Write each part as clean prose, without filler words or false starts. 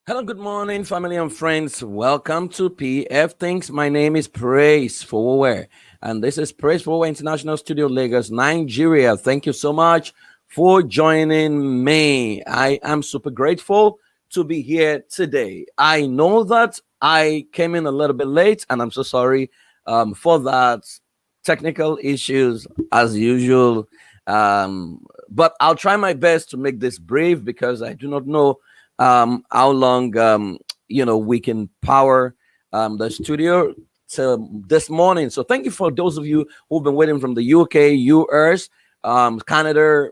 Hello, good morning, family and friends. Welcome to PFThinks. My name is Praise Forward, and this is Praise Forward International Studio, Lagos, Nigeria. Thank you so much for joining me. I am super grateful to be here today. I know that I came in a little bit late, and I'm so sorry for that. Technical issues, as usual. But I'll try my best to make this brief because I do not know how long we can power the studio to this morning. So thank you for those of you who've been waiting from the UK, US, Canada,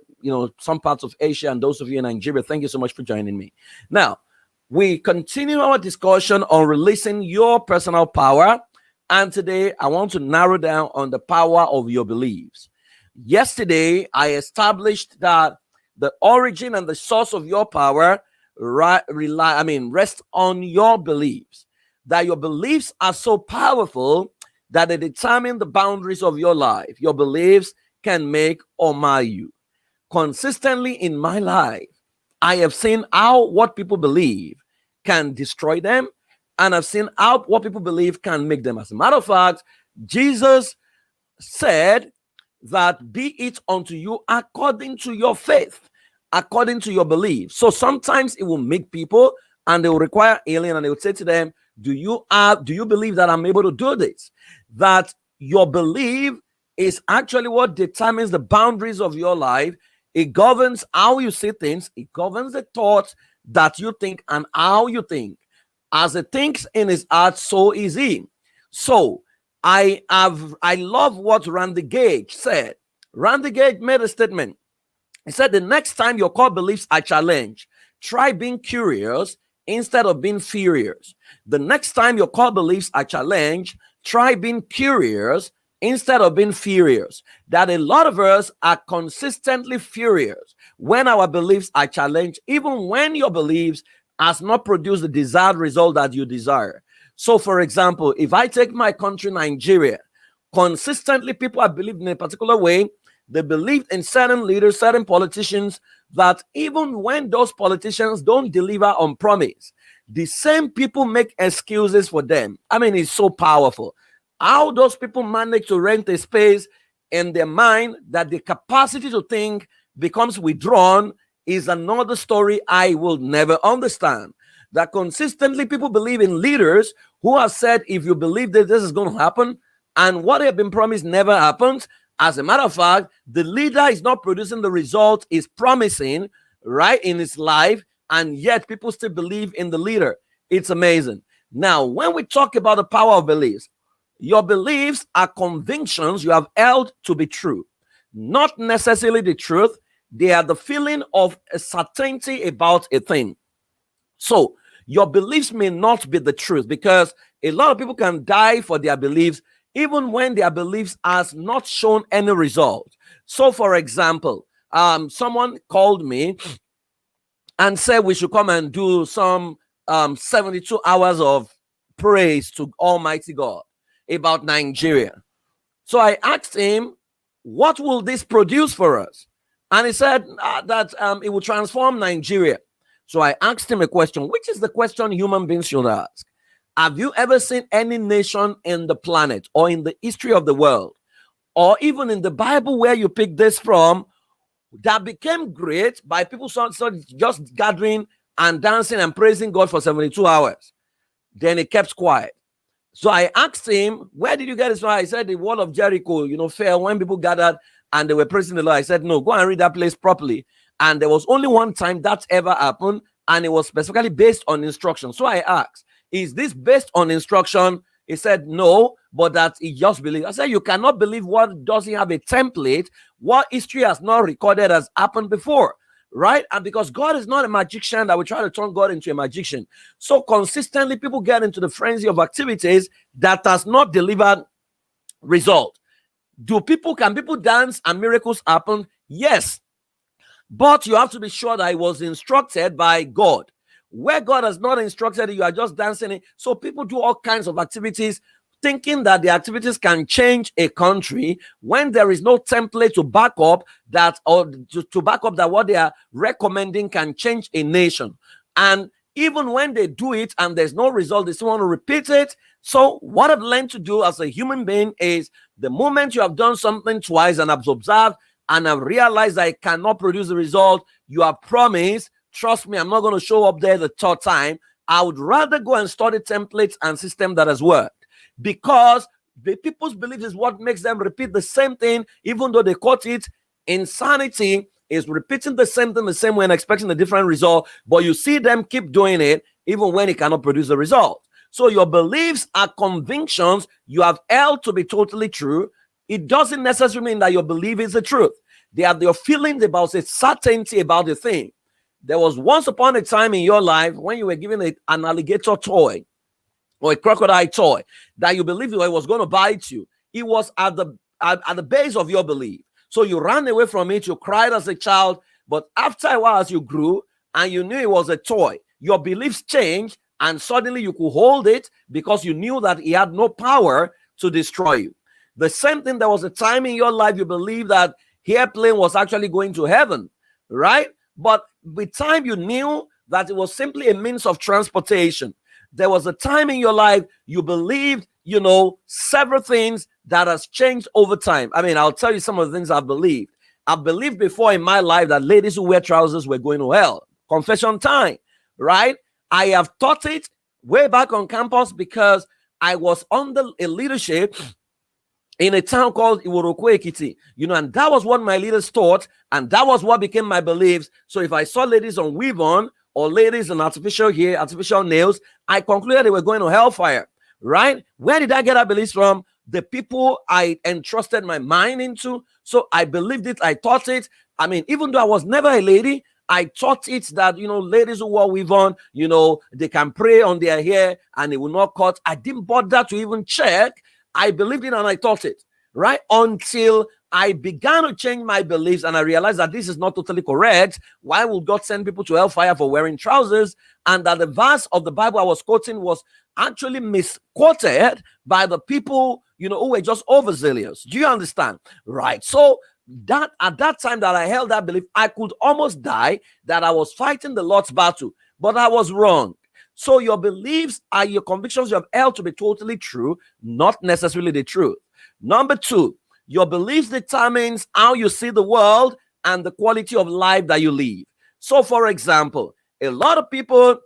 some parts of Asia, and those of you in Nigeria. Thank you so much for joining me. Now, we continue our discussion on releasing your personal power, and today I want to narrow down on the power of your beliefs. Yesterday, I established that the origin and the source of your power rest on your beliefs. That your beliefs are so powerful that they determine the boundaries of your life. Your beliefs can make or mar you. Consistently in my life, I have seen how what people believe can destroy them, and I've seen how what people believe can make them. As a matter of fact, Jesus said that be it unto you according to your faith, according to your belief. So sometimes it will make people and they will require alien, and they would say to them, do you believe that I'm able to do this? That your belief is actually what determines the boundaries of your life. It governs how you see things. It governs the thoughts that you think and how you think. As he thinks in his heart, so is he. So I love what Randy Gage said. Randy Gage made a statement. He said, the next time your core beliefs are challenged, try being curious instead of being furious. The next time your core beliefs are challenged, try being curious instead of being furious. That a lot of us are consistently furious when our beliefs are challenged, even when your beliefs has not produced the desired result that you desire. So, for example, if I take my country, Nigeria, consistently people are believed in a particular way. They believed in certain leaders, certain politicians, that even when those politicians don't deliver on promise, the same people make excuses for them. I mean, it's so powerful. How those people manage to rent a space in their mind that the capacity to think becomes withdrawn is another story I will never understand. That consistently people believe in leaders who have said, if you believe that this is going to happen, and what have been promised never happens. As a matter of fact, the leader is not producing the result is promising, right, in his life, and yet people still believe in the leader. It's amazing. Now, when we talk about the power of beliefs, your beliefs are convictions you have held to be true, not necessarily the truth. They are the feeling of a certainty about a thing. So your beliefs may not be the truth, because a lot of people can die for their beliefs even when their beliefs has not shown any result. So, for example, someone called me and said we should come and do some 72 hours of praise to Almighty God about Nigeria. So I asked him, what will this produce for us? And he said that it will transform Nigeria. So I asked him a question, which is the question human beings should ask. Have you ever seen any nation in the planet or in the history of the world, or even in the Bible where you pick this from, that became great by people just gathering and dancing and praising God for 72 hours? Then he kept quiet. So I asked him, where did you get this from? I said, the wall of Jericho, fell when people gathered and they were praising the Lord. I said, no, go and read that place properly. And there was only one time that ever happened, and it was specifically based on instruction. So I asked, is this based on instruction? He said no, but that he just believes. I said, you cannot believe what doesn't have a template, what history has not recorded has happened before, right? And because God is not a magician that we try to turn God into a magician. So consistently people get into the frenzy of activities that has not delivered result. Can people dance and miracles happen? Yes. But you have to be sure that it was instructed by God. Where God has not instructed you, are just dancing. So people do all kinds of activities thinking that the activities can change a country when there is no template to back up that, or to back up that what they are recommending can change a nation. And Even when they do it and there's no result, they still want to repeat it. So what I've learned to do as a human being is the moment you have done something twice and I've observed and I've realized I cannot produce the result you have promised, trust me, I'm not going to show up there the third time. I would rather go and study templates and system that has worked, because the people's belief is what makes them repeat the same thing, even though they caught it. Insanity is repeating the same thing the same way and expecting a different result, but you see them keep doing it even when it cannot produce a result. So your beliefs are convictions you have held to be totally true. It doesn't necessarily mean that your belief is the truth. They are your feelings about a certainty about the thing. There was once upon a time in your life when you were given an alligator toy or a crocodile toy that you believed it was going to bite you. It was at the base of your belief. So you ran away from it. You cried as a child. But after a while, as you grew and you knew it was a toy, your beliefs changed and suddenly you could hold it because you knew that it had no power to destroy you. The same thing, there was a time in your life you believed that airplane was actually going to heaven, right? But with time you knew that it was simply a means of transportation. There was a time in your life you believed, several things that has changed over time. I mean, I'll tell you some of the things I've believed. I've believed before in my life that ladies who wear trousers were going to hell. Confession time, right? I have taught it way back on campus because I was under a leadership in a town called Iworokwe Ekiti, and that was what my leaders taught, and that was what became my beliefs. So if I saw ladies on weave-on or ladies on artificial hair, artificial nails, I concluded they were going to hellfire, right? Where did I get that beliefs from? The people I entrusted my mind into. So I believed it, I taught it. I mean, even though I was never a lady, I taught it that, ladies who wear weave-on, they can pray on their hair and it will not cut. I didn't bother to even check. I believed it and I taught it, right? Until I began to change my beliefs and I realized that this is not totally correct. Why would God send people to hellfire for wearing trousers? And that the verse of the Bible I was quoting was actually misquoted by the people, who were just overzealous. Do you understand? Right. So that at that time that I held that belief, I could almost die that I was fighting the Lord's battle, but I was wrong. So your beliefs are your convictions you have held to be totally true, not necessarily the truth. Number two, your beliefs determines how you see the world and the quality of life that you live. So, for example, a lot of people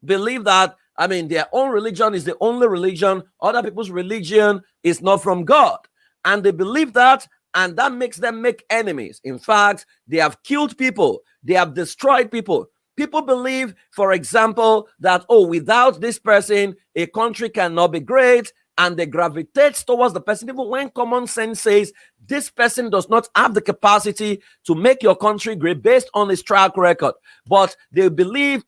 believe that, their own religion is the only religion. Other people's religion is not from God. And they believe that, and that makes them make enemies. In fact, they have killed people. They have destroyed people. People believe, for example, that, without this person, a country cannot be great, and they gravitate towards the person, even when common sense says this person does not have the capacity to make your country great based on his track record. But they believe,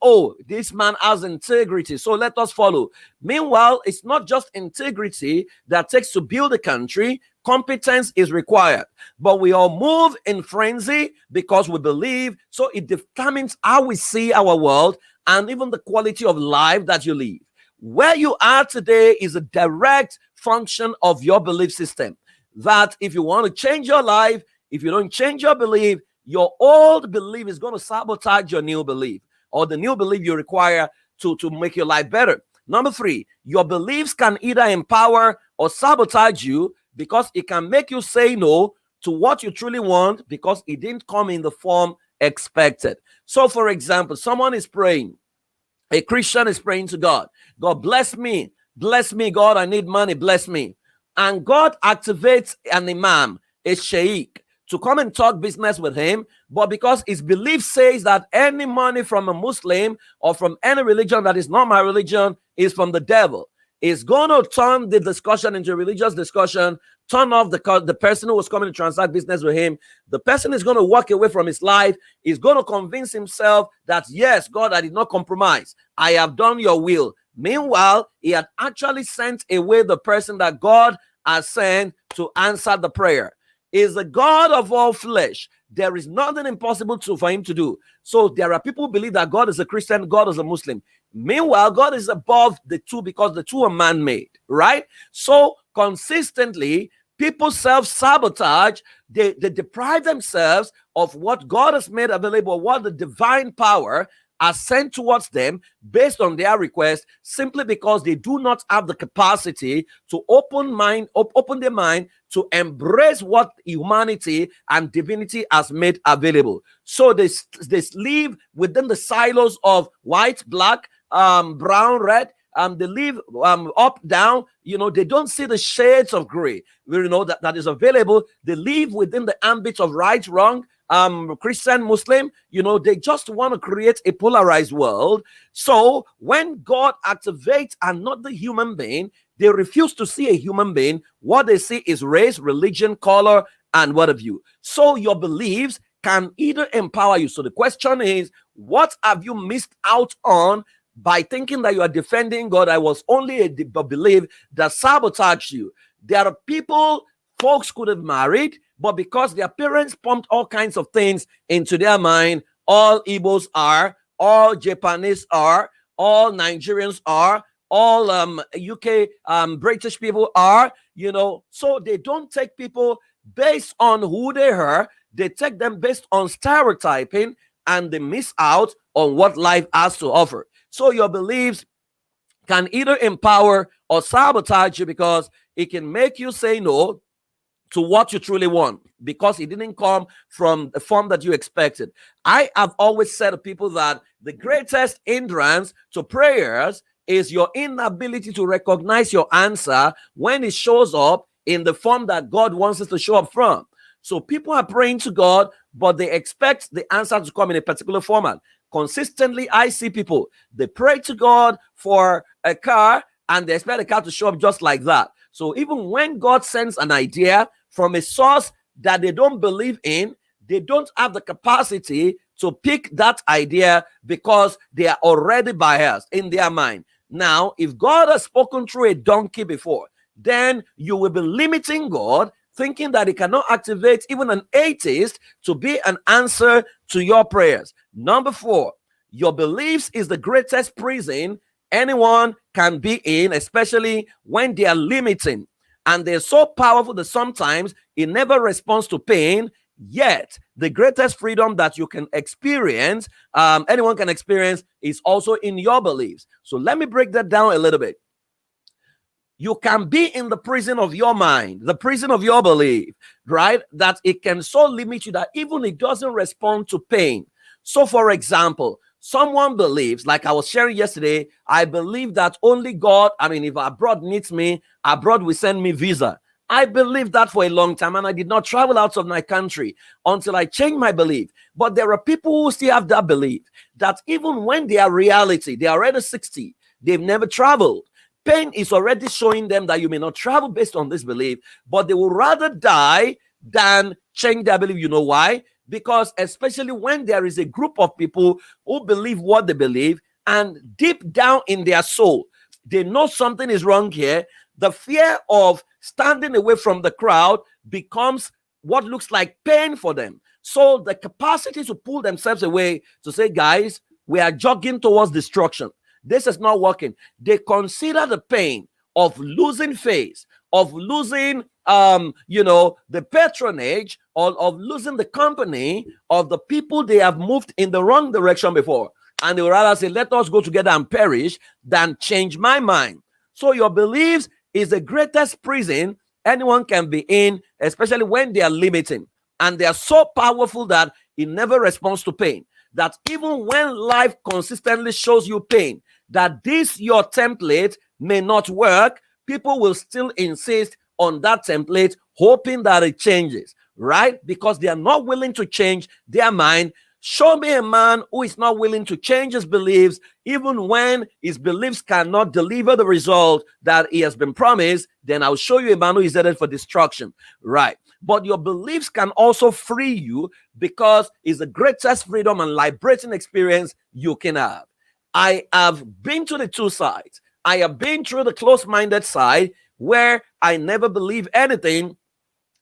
this man has integrity, so let us follow. Meanwhile, it's not just integrity that takes to build a country. Competence is required, but we all move in frenzy because we believe. So it determines how we see our world and even the quality of life that you live. Where you are today is a direct function of your belief system. That if you want to change your life, if you don't change your belief, your old belief is going to sabotage your new belief, or the new belief you require to make your life better. Number three, your beliefs can either empower or sabotage you, because it can make you say no to what you truly want because it didn't come in the form expected. So, for example, someone is praying. A Christian is praying to God. God, bless me, God, I need money, bless me. And God activates an imam, a sheikh, to come and talk business with him. But because his belief says that any money from a Muslim or from any religion that is not my religion is from the devil, is going to turn the discussion into a religious discussion, turn off the person who was coming to transact business with him. The person is going to walk away from his life. He's going to convince himself that, yes, God, I did not compromise. I have done your will. Meanwhile, he had actually sent away the person that God has sent to answer the prayer. He is the God of all flesh. There is nothing impossible for him to do. So there are people who believe that God is a Christian, God is a Muslim. Meanwhile, God is above the two because the two are man-made, right? So consistently, people self-sabotage. They deprive themselves of what God has made available, what the divine power are sent towards them based on their request, simply because they do not have the capacity to open their mind to embrace what humanity and divinity has made available. So they live within the silos of white, black, brown, red. They live up, down. They don't see the shades of gray. That is available. They live within the ambit of right, wrong, Christian, Muslim. They just want to create a polarized world. So when God activates another human being, they refuse to see a human being. What they see is race, religion, color, and what have you. So your beliefs can either empower you. So the question is, what have you missed out on by thinking that you are defending God? I was only a belief that sabotaged you. There are people, folks could have married, but because their parents pumped all kinds of things into their mind, all Igbos are, all Japanese are, all Nigerians are, all UK British people are, so they don't take people based on who they are. They take them based on stereotyping, and they miss out on what life has to offer. So your beliefs can either empower or sabotage you, because it can make you say no to what you truly want, because it didn't come from the form that you expected. I have always said to people that the greatest hindrance to prayers is your inability to recognize your answer when it shows up in the form that God wants it to show up from. So people are praying to God, but they expect the answer to come in a particular format. Consistently, I see people, they pray to God for a car, and they expect the car to show up just like that. So even when God sends an idea from a source that they don't believe in, they don't have the capacity to pick that idea, because they are already biased in their mind. Now, if God has spoken through a donkey before, then you will be limiting God, thinking that he cannot activate even an atheist to be an answer to your prayers. Number 4, your beliefs is the greatest prison anyone can be in, especially when they are limiting. And they're so powerful that sometimes it never responds to pain. Yet, the greatest freedom that you can experience, anyone can experience, is also in your beliefs. So let me break that down a little bit. You can be in the prison of your mind, the prison of your belief, right? That it can so limit you that even it doesn't respond to pain. So, for example, someone believes, like I was sharing yesterday, I believe that only God, if abroad needs me, abroad will send me visa. I believed that for a long time, and I did not travel out of my country until I changed my belief. But there are people who still have that belief, that even when they are reality, they are already 60, they've never traveled. Pain is already showing them that you may not travel based on this belief, but they will rather die than change their belief. You know why? Because especially when there is a group of people who believe what they believe, and deep down in their soul, they know something is wrong here, the fear of standing away from the crowd becomes what looks like pain for them. So the capacity to pull themselves away, to say, guys, we are jogging towards destruction. This is not working. They consider the pain of losing face, of losing, the patronage, or of losing the company of the people they have moved in the wrong direction before. And they would rather say, let us go together and perish than change my mind. So your beliefs is the greatest prison anyone can be in, especially when they are limiting. And they are so powerful that it never responds to pain. That even when life consistently shows you pain, that this your template may not work, people will still insist on that template, hoping that it changes, right? Because they are not willing to change their mind. Show me a man who is not willing to change his beliefs, even when his beliefs cannot deliver the result that he has been promised, then I'll show you a man who is headed for destruction, right? But your beliefs can also free you, because it's the greatest freedom and liberating experience you can have. I have been to the two sides. I have been through the close-minded side, where I never believe anything,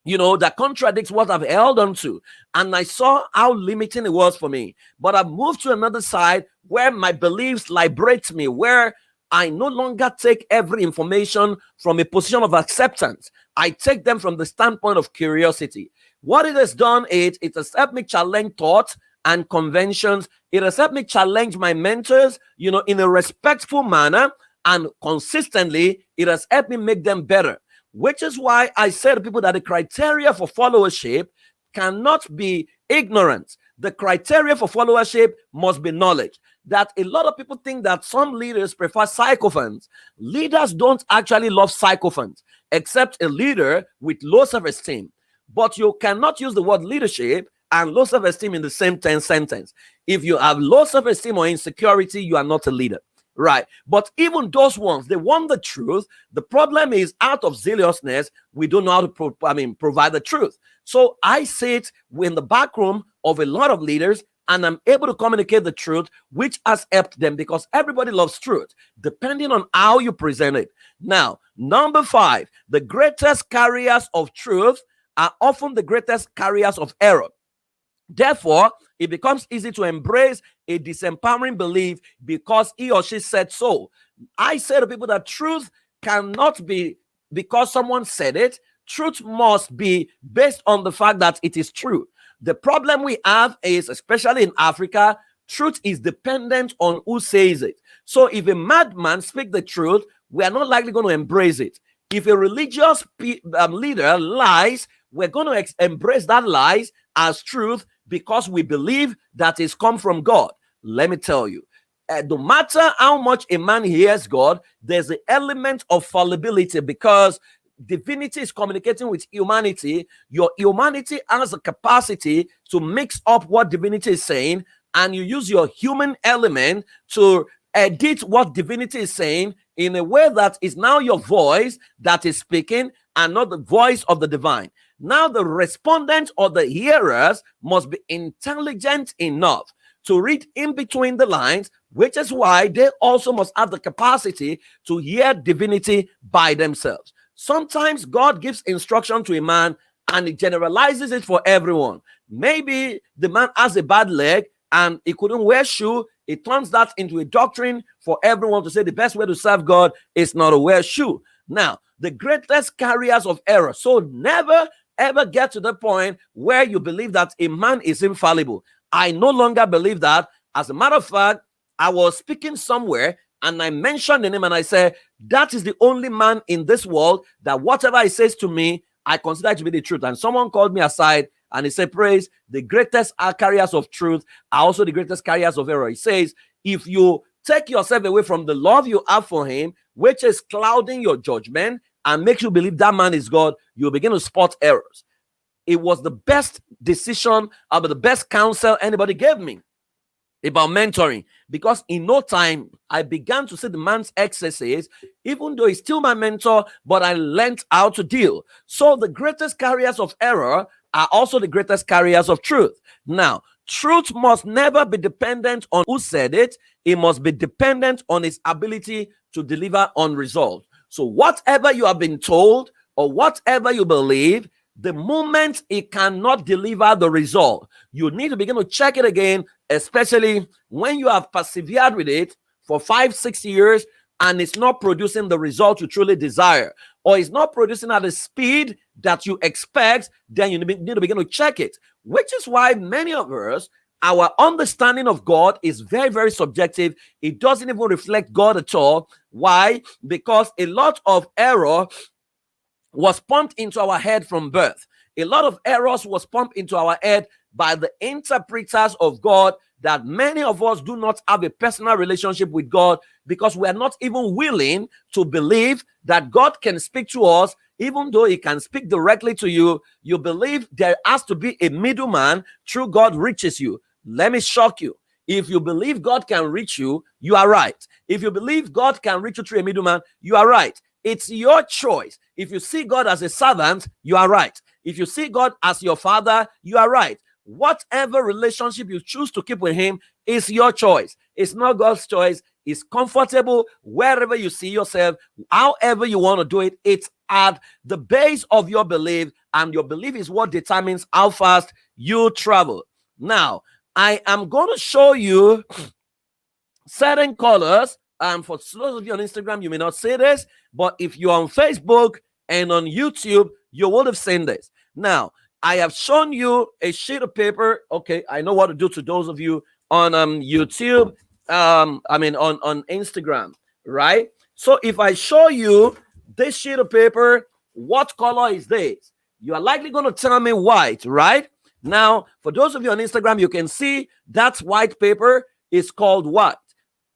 that contradicts what I've held on to. And I saw how limiting it was for me. But I've moved to another side where my beliefs liberate me, where I no longer take every information from a position of acceptance. I take them from the standpoint of curiosity. What it has done is it has helped me challenge thoughts and conventions. It has helped me challenge my mentors, in a respectful manner, and consistently, it has helped me make them better. Which is why I say to people that the criteria for followership cannot be ignorance. The criteria for followership must be knowledge. That a lot of people think that some leaders prefer sycophants. Leaders don't actually love sycophants, except a leader with low self-esteem. But you cannot use the word leadership and low self-esteem in the same sentence. If you have low self-esteem or insecurity, you are not a leader. Right. But even those ones, they want the truth. The problem is, out of zealousness, we don't know how to provide the truth. So I sit in the back room of a lot of leaders, and I'm able to communicate the truth, which has helped them, because everybody loves truth, depending on how you present it. Now, number 5, the greatest carriers of truth are often the greatest carriers of error. Therefore, it becomes easy to embrace a disempowering belief because he or she said so. I say to people that truth cannot be because someone said it. Truth must be based on the fact that it is true. The problem we have is, especially in Africa, truth is dependent on who says it. So if a madman speaks the truth, we are not likely going to embrace it. If a religious leader lies, we're going to embrace that lies as truth because we believe that it's come from God. Let me tell you, no matter how much a man hears God, there's an element of fallibility, because divinity is communicating with humanity. Your humanity has a capacity to mix up what divinity is saying, and you use your human element to edit what divinity is saying in a way that is now your voice that is speaking and not the voice of the divine. Now the respondent or the hearers must be intelligent enough to read in between the lines, which is why they also must have the capacity to hear divinity by themselves. Sometimes God gives instruction to a man and he generalizes it for everyone. Maybe the man has a bad leg and he couldn't wear shoe. He turns that into a doctrine for everyone to say the best way to serve God is not to wear shoe. Now, the greatest carriers of error. So never ever get to the point where you believe that a man is infallible. I no longer believe that. As a matter of fact, I was speaking somewhere and I mentioned the name and I said, that is the only man in this world that whatever he says to me, I consider it to be the truth. And someone called me aside and he said, Praise, the greatest carriers of truth are also the greatest carriers of error. He says, if you take yourself away from the love you have for him, which is clouding your judgment and makes you believe that man is God, you'll begin to spot errors. It was the best decision, about the best counsel anybody gave me about mentoring, because in no time I began to see the man's excesses, even though he's still my mentor, but I learned how to deal. So the greatest carriers of error are also the greatest carriers of truth. Now, truth must never be dependent on who said it. It must be dependent on its ability to deliver on results. So whatever you have been told or whatever you believe, the moment it cannot deliver the result, you need to begin to check it again, especially when you have persevered with it for 5-6 years and it's not producing the result you truly desire, or it's not producing at the speed that you expect. Then you need to begin to check it, which is why many of us, our understanding of God is very, very subjective. It doesn't even reflect God at all. Why? Because a lot of error was pumped into our head from birth. A lot of errors was pumped into our head by the interpreters of God, that many of us do not have a personal relationship with God because we are not even willing to believe that God can speak to us. Even though he can speak directly to you, you believe there has to be a middleman through God reaches you. Let me shock you. If you believe God can reach you, you are right. If you believe God can reach you through a middleman, you are right. It's your choice. If you see God as a servant, you are right. If you see God as your father, you are right. Whatever relationship you choose to keep with him is your choice. It's not God's choice. It's comfortable wherever you see yourself, however you want to do it. It's at the base of your belief, and your belief is what determines how fast you travel. Now, I am going to show you certain colors. And for those of you on Instagram, you may not see this, but if you're on Facebook and on YouTube, you would have seen this. Now, I have shown you a sheet of paper. Okay, I know what to do to those of you on YouTube, on Instagram, right? So if I show you this sheet of paper, what color is this? You are likely going to tell me white, right? Now, for those of you on Instagram, you can see that white paper is called white.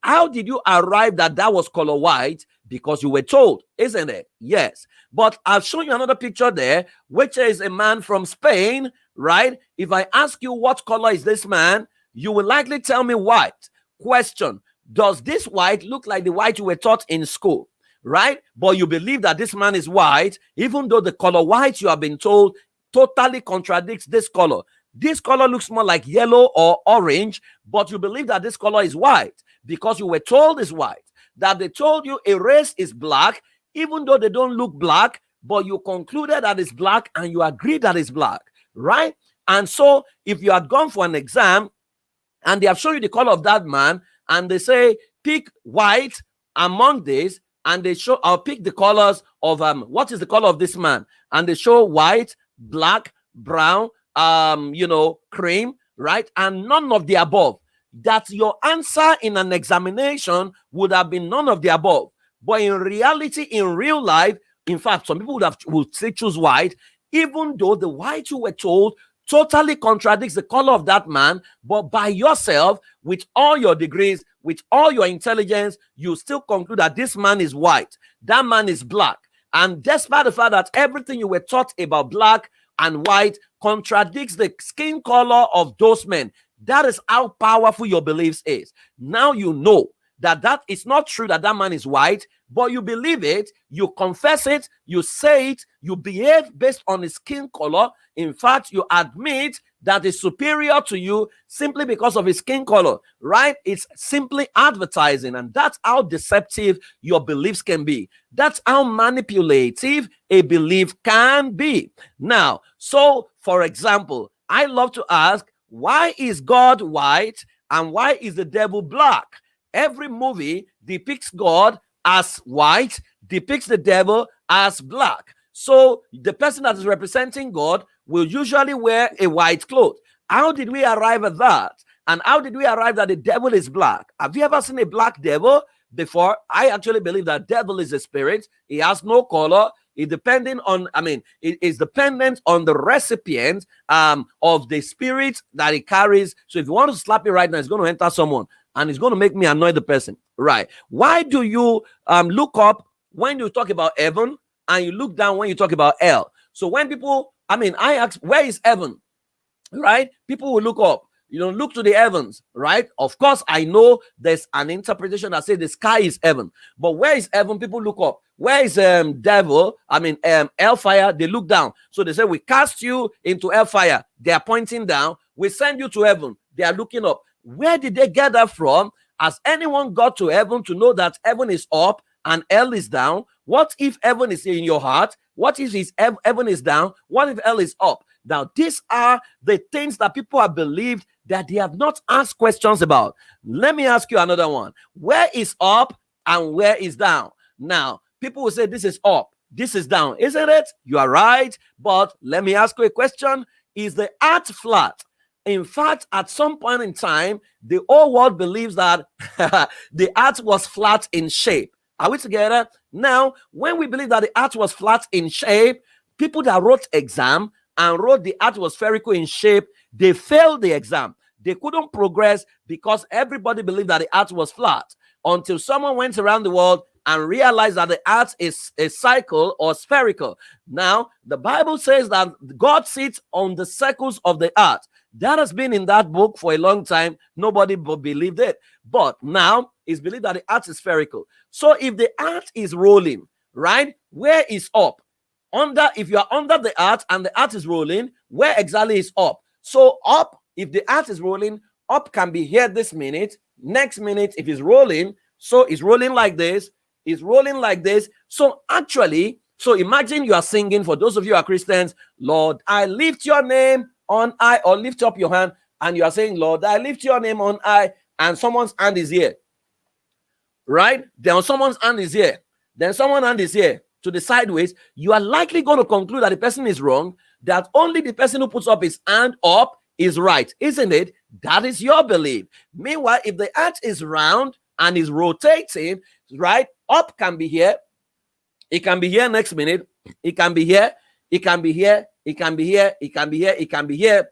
How did you arrive that that was color white? Because you were told, isn't it? Yes. But I've shown you another picture there, which is a man from Spain, right? If I ask you what color is this man, you will likely tell me white. Question: does this white look like the white you were taught in school? Right? But you believe that this man is white, even though the color white you have been told totally contradicts this color. This color looks more like yellow or orange, but you believe that this color is white because you were told it's white. That they told you a race is black, even though they don't look black, but you concluded that it's black and you agree that it's black, right? And so if you had gone for an exam and they have shown you the color of that man and they say pick white among these, and they show, I'll pick the colors of what is the color of this man, and they show white, black, brown, cream, right, and none of the above. That your answer in an examination would have been none of the above. But in reality, in real life, in fact, some people would say choose white, even though the white you were told totally contradicts the color of that man. But by yourself, with all your degrees, with all your intelligence, you still conclude that this man is white, that man is black. And despite the fact that everything you were taught about black and white contradicts the skin color of those men, that is how powerful your beliefs is. Now you know that that is not true, that that man is white, but you believe it, you confess it, you say it, you behave based on his skin color. In fact, you admit that is superior to you simply because of his skin color, right? It's simply advertising, and that's how deceptive your beliefs can be. That's how manipulative a belief can be. Now, so for example, I love to ask, why is God white and why is the devil black? Every movie depicts God as white, depicts the devil as black. So the person that is representing God will usually wear a white cloth. How did we arrive at that? And how did we arrive that the devil is black? Have you ever seen a black devil before? I actually believe that devil is a spirit. He has no color. It depending on, it is dependent on the recipient of the spirit that he carries. So if you want to slap it right now, it's going to enter someone and it's going to make me annoy the person, right? Why do you look up when you talk about heaven and you look down when you talk about hell? So when people, I ask, where is heaven, right? People will look up. Look to the heavens, right? Of course, I know there's an interpretation that says the sky is heaven. But where is heaven? People look up. Where is devil? Hellfire. They look down. So they say, we cast you into hellfire. They are pointing down. We send you to heaven. They are looking up. Where did they get that from? Has anyone got to heaven to know that heaven is up and hell is down? What if heaven is in your heart? What if heaven is down? What if hell is up? Now, these are the things that people have believed that they have not asked questions about. Let me ask you another one. Where is up and where is down? Now, people will say this is up, this is down, isn't it? You are right. But let me ask you a question. Is the earth flat? In fact, at some point in time, the whole world believes that the earth was flat in shape. Are we together? Now, when we believe that the earth was flat in shape, people that wrote exam and wrote the earth was spherical in shape, they failed the exam. They couldn't progress because everybody believed that the earth was flat until someone went around the world and realized that the earth is a cycle or spherical. Now, the Bible says that God sits on the circles of the earth. That has been in that book for a long time. Nobody believed it. But now it's believed that the earth is spherical. So if the earth is rolling, right, where is up? If you are under the earth and the earth is rolling, where exactly is up? So up, if the earth is rolling, up can be here this minute. Next minute, if it's rolling, so it's rolling like this, it's rolling like this. So actually, so imagine you are singing, for those of you who are Christians, Lord, I lift your name on high, or lift up your hand, and you are saying, Lord, I lift your name on high, and someone's hand is here, right? Then someone's hand is here, then someone's hand is here to the sideways. You are likely going to conclude that the person is wrong that only the person who puts up his hand up is right, isn't it? That is your belief. Meanwhile, if the earth is round and is rotating, right, up can be here, it can be here next minute, it can be here, it can be here, it can be here, it can be here, it can be here,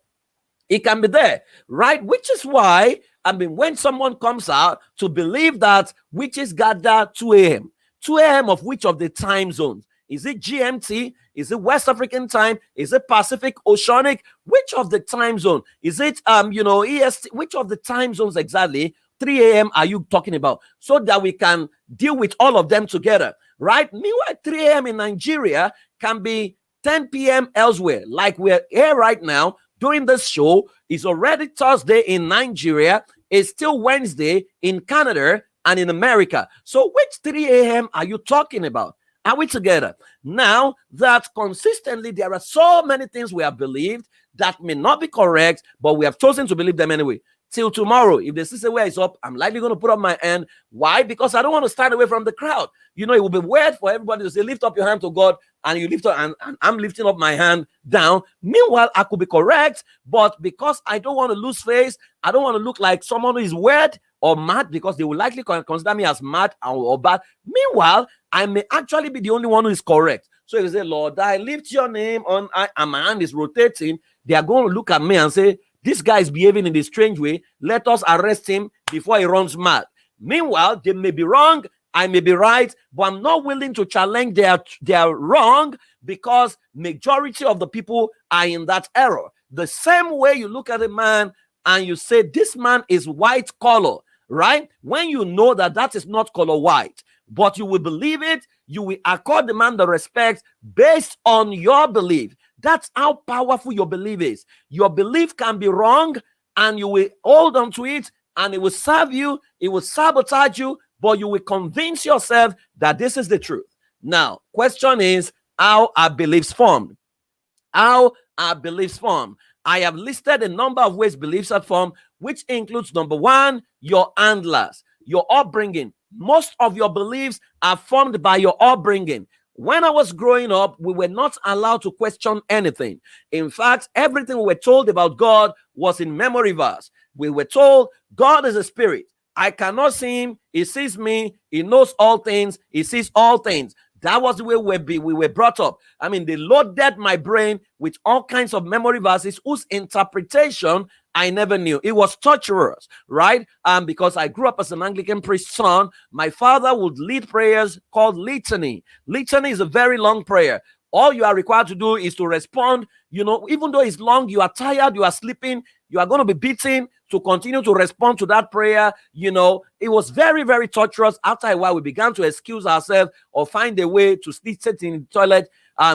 it can be there, right? Which is why, I mean, when someone comes out to believe that witches gather 2 a.m., 2 a.m. of which of the time zones? Is it GMT? Is it West African time? Is it Pacific, Oceanic? Which of the time zone? Is it EST? Which of the time zones exactly? 3 a.m. are you talking about? So that we can deal with all of them together, right? Meanwhile, 3 a.m. in Nigeria can be 10 p.m. elsewhere. Like we're here right now doing this show. It's already Thursday in Nigeria. It's still Wednesday in Canada and in America. So which 3 a.m. are you talking about? Are we together? Now that consistently there are so many things we have believed that may not be correct, but we have chosen to believe them anyway. Till tomorrow, if the sister way is up, I'm likely going to put up my hand. Why? Because I don't want to stand away from the crowd. You know, it will be weird for everybody to say, lift up your hand to God, and you lift up, and I'm lifting up my hand down. Meanwhile, I could be correct, but because I don't want to lose face, I don't want to look like someone who is weird or mad, because they will likely consider me as mad or bad. Meanwhile, I may actually be the only one who is correct. So if you say, Lord, I lift your name on, and my hand is rotating, they are going to look at me and say, this guy is behaving in a strange way. Let us arrest him before he runs mad. Meanwhile, they may be wrong, I may be right, but I'm not willing to challenge their wrong, because majority of the people are in that error. The same way you look at a man and you say, this man is white color, right? When you know that that is not color white, but you will believe it, you will accord the man the respect based on your belief. That's how powerful your belief is. Your belief can be wrong, and you will hold on to it, and it will serve you, it will sabotage you, but you will convince yourself that this is the truth. Now, question is, how are beliefs formed? How are beliefs formed? I have listed a number of ways beliefs are formed, which includes, number one, your handlers, your upbringing. Most of your beliefs are formed by your upbringing. When I was growing up, we were not allowed to question anything. In fact, everything we were told about God was in memory verse. We were told God is a spirit. I cannot see him. He sees me. He knows all things. He sees all things. That was the way we were brought up. I mean, they loaded my brain with all kinds of memory verses whose interpretation I never knew. It was torturous, right? Because I grew up as an Anglican priest's son. My father would lead prayers called litany. Litany is a very long prayer. All you are required to do is to respond. You know, even though it's long, you are tired, you are sleeping, you are going to be beaten to continue to respond to that prayer. You know, it was very, very torturous. After a while, we began to excuse ourselves or find a way to sit in the toilet,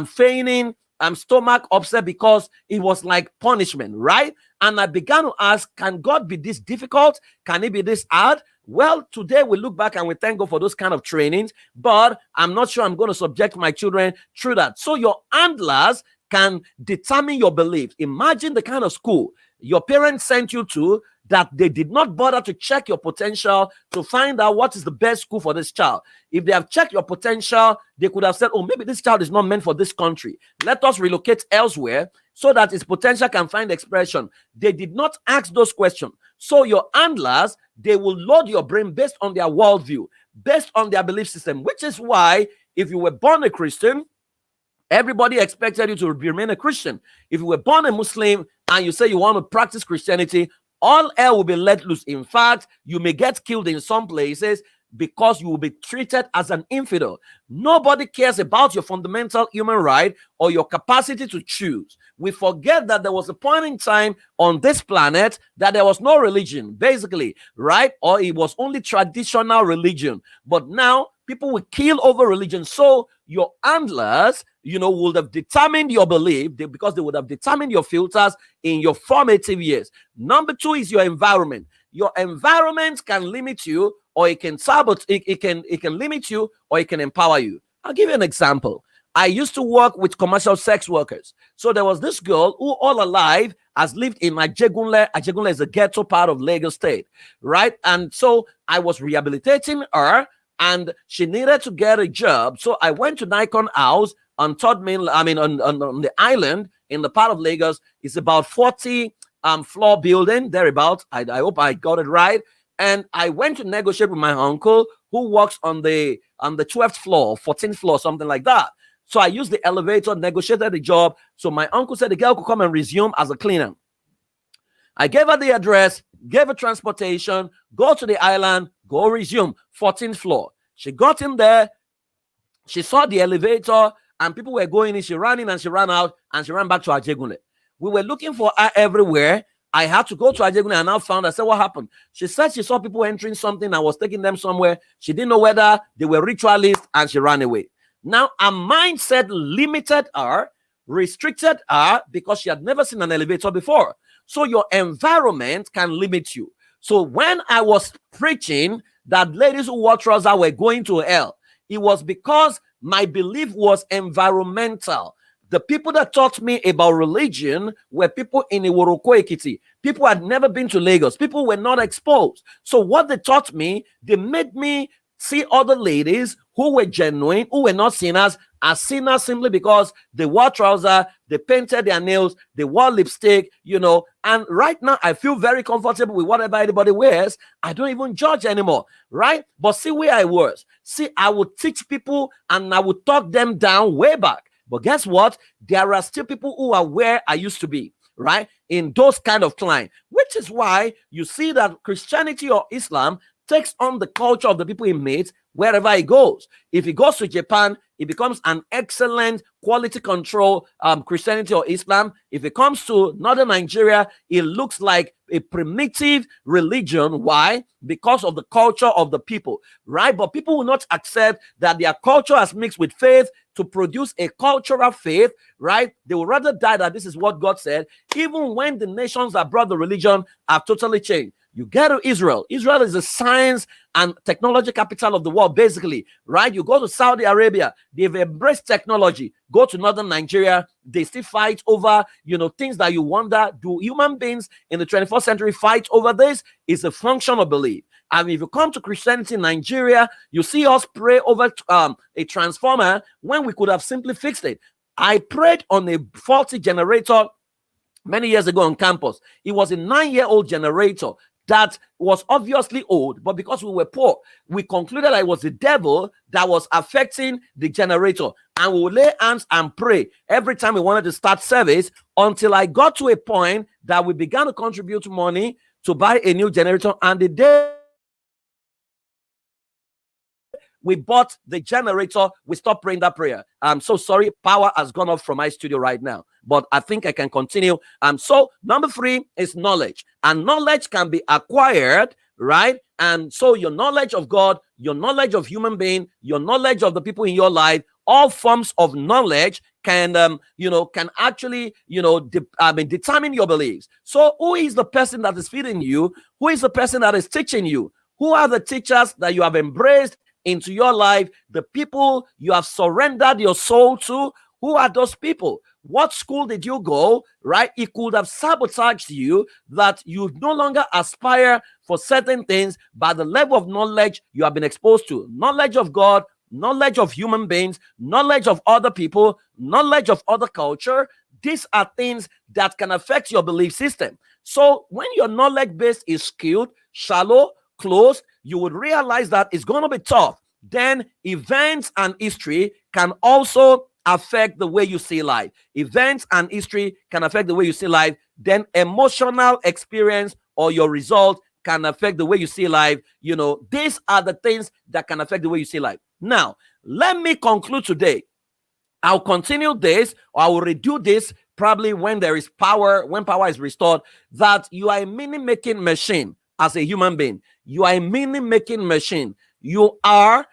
feigning stomach upset, because it was like punishment, right? And I began to ask, can God be this difficult? Can he be this hard? Well, today we look back and we thank God for those kind of trainings, but I'm not sure I'm going to subject my children through that. So your handlers can determine your beliefs. Imagine the kind of school your parents sent you to, that they did not bother to check your potential to find out what is the best school for this child. If they have checked your potential, they could have said, oh, maybe this child is not meant for this country. Let us relocate elsewhere so that its potential can find expression. They did not ask those questions. So your handlers, they will load your brain based on their worldview, based on their belief system, which is why if you were born a Christian, everybody expected you to remain a Christian. If you were born a Muslim and you say you want to practice Christianity, all hell will be let loose. In fact, you may get killed in some places because you will be treated as an infidel. Nobody cares about your fundamental human right or your capacity to choose. We forget that there was a point in time on this planet that there was no religion, basically, right? Or it was only traditional religion. But now people will kill over religion. So your handlers, would have determined your belief because they would have determined your filters in your formative years. Number two is your environment. Your environment can limit you, or it can sabotage. It can limit you, or it can empower you. I'll give you an example. I used to work with commercial sex workers. So there was this girl who all alive has lived in Ajegunle. Ajegunle is a ghetto part of Lagos State, right? And so I was rehabilitating her, and she needed to get a job. So I went to Nikon House on third main, I mean on the island in the part of Lagos. It's about 40 floor building thereabout. I hope I got it right. And I went to negotiate with my uncle who works on the 12th floor, 14th floor, something like that. So I used the elevator, negotiated the job. So my uncle said the girl could come and resume as a cleaner. I gave her the address, gave her transportation, go to the island, go resume, 14th floor. She got in there, she saw the elevator, and people were going in. She ran in and she ran out, and she ran back to Ajegunle. We were looking for her everywhere. I had to go to Ajegunle and now found her. I said, what happened? She said she saw people entering something and was taking them somewhere. She didn't know whether they were ritualists, and she ran away. Now, her mindset limited her, restricted her, because she had never seen an elevator before. So your environment can limit you. So when I was preaching that ladies who wore trousers were going to hell, it was because my belief was environmental. The people that taught me about religion were people in Iworoko Ekiti. People had never been to Lagos. People were not exposed. So what they taught me, they made me see other ladies who were genuine, who were not sinners, as sinners simply because they wore trousers, they painted their nails, they wore lipstick, And right now, I feel very comfortable with whatever anybody wears. I don't even judge anymore, right? But see where I was. See, I would teach people and I would talk them down way back. But guess what? There are still people who are where I used to be, right? In those kind of climb, which is why you see that Christianity or Islam takes on the culture of the people he meets wherever he goes. If he goes to Japan, it becomes an excellent quality control Christianity or Islam. If it comes to northern Nigeria, it looks like a primitive religion. Why? Because of the culture of the people, right? But people will not accept that their culture has mixed with faith to produce a cultural faith, right? They will rather die that this is what God said, even when the nations that brought the religion have totally changed. You get to Israel. Israel is the science and technology capital of the world, basically, right? You go to Saudi Arabia, they've embraced technology. Go to northern Nigeria, they still fight over, things that you wonder, do human beings in the 21st century fight over this? It's a function of belief. And if you come to Christianity in Nigeria, you see us pray over a transformer when we could have simply fixed it. I prayed on a faulty generator many years ago on campus. It was a 9-year-old generator that was obviously old, but because we were poor, we concluded that it was the devil that was affecting the generator. And we would lay hands and pray every time we wanted to start service until I got to a point that we began to contribute money to buy a new generator. And the day we bought the generator, we stopped praying that prayer. I'm so sorry. Power has gone off from my studio right now, but I think I can continue. So number 3 is knowledge, and knowledge can be acquired, right? And so your knowledge of God, your knowledge of human being, your knowledge of the people in your life, all forms of knowledge can actually determine your beliefs. So who is the person that is feeding you? Who is the person that is teaching you? Who are the teachers that you have embraced into your life? The people you have surrendered your soul to? Who are those people? What school did you go, right? It could have sabotaged you, that you no longer aspire for certain things by the level of knowledge you have been exposed to. Knowledge of God, knowledge of human beings, knowledge of other people, knowledge of other culture. These are things that can affect your belief system. So when your knowledge base is skewed, shallow, closed, you would realize that it's going to be tough. Then events and history can also affect the way you see life. Events and history can affect the way you see life. Then emotional experience or your result can affect the way you see life. These are the things that can affect the way you see life. Now, let me conclude today. I'll continue this, or I will redo this probably when there is power, when power is restored, that you are a meaning-making machine as a human being. You are a meaning-making machine. You are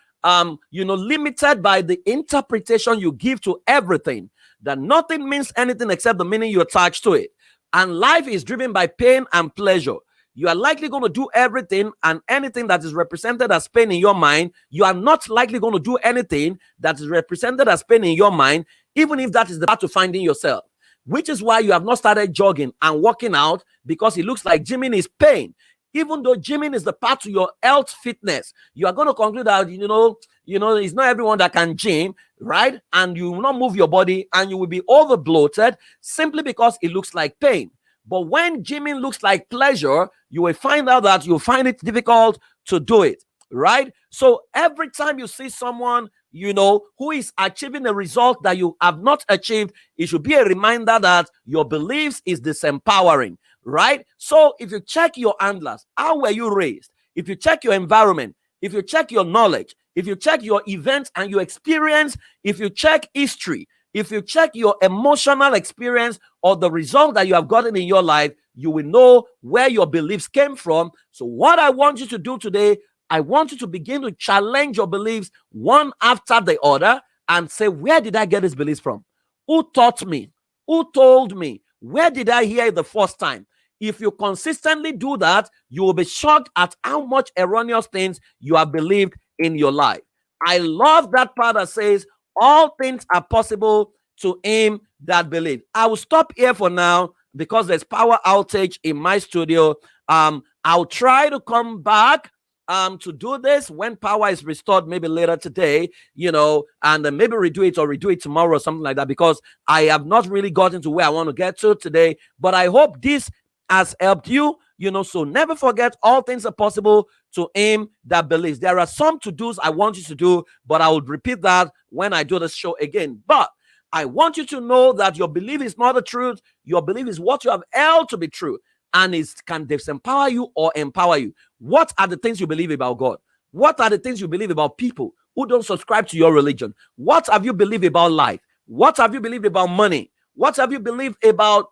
limited by the interpretation you give to everything, that nothing means anything except the meaning you attach to it. And life is driven by pain and pleasure. You are likely going to do everything and anything that is represented as pain in your mind. You are not likely going to do anything that is represented as pain in your mind, even if that is the path to finding yourself. Which is why you have not started jogging and working out, because it looks like gymming is pain. even though gymming is the path to your health fitness, you are going to conclude that, it's not everyone that can gym, right? And you will not move your body and you will be over bloated simply because it looks like pain. But when gymming looks like pleasure, you will find out that you find it difficult to do it, right? So every time you see someone, who is achieving a result that you have not achieved, it should be a reminder that your beliefs is disempowering, right? So if you check your handlers, how were you raised? If you check your environment, if you check your knowledge, if you check your events and your experience, if you check history, if you check your emotional experience or the result that you have gotten in your life, you will know where your beliefs came from. So what I want you to do today, I want you to begin to challenge your beliefs one after the other and say, where did I get these beliefs from? Who taught me? Who told me? Where did I hear it the first time? If you consistently do that, you will be shocked at how much erroneous things you have believed in your life. I love that part that says, all things are possible to him that believe. I will stop here for now because there's power outage in my studio. I'll try to come back to do this when power is restored, maybe later today, and then maybe redo it tomorrow or something like that, because I have not really gotten to where I want to get to today. But I hope this has helped you, so never forget, all things are possible to him that believes. There are some to-dos I want you to do, but I will repeat that when I do the show again. But I want you to know that your belief is not the truth. Your belief is what you have held to be true, and it can disempower you or empower you. What are the things you believe about God? What are the things you believe about people who don't subscribe to your religion? What have you believed about life? What have you believed about money? What have you believed about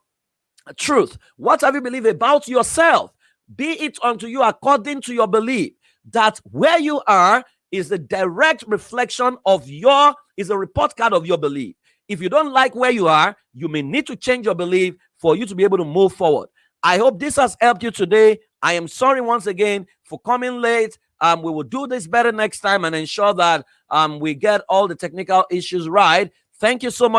truth? What have you believed about yourself? Be it unto you according to your belief. That where you are is a direct reflection of is a report card of your belief. If you don't like where you are, you may need to change your belief for you to be able to move forward. I hope this has helped you today. I am sorry once again for coming late. We will do this better next time and ensure that we get all the technical issues right. Thank you so much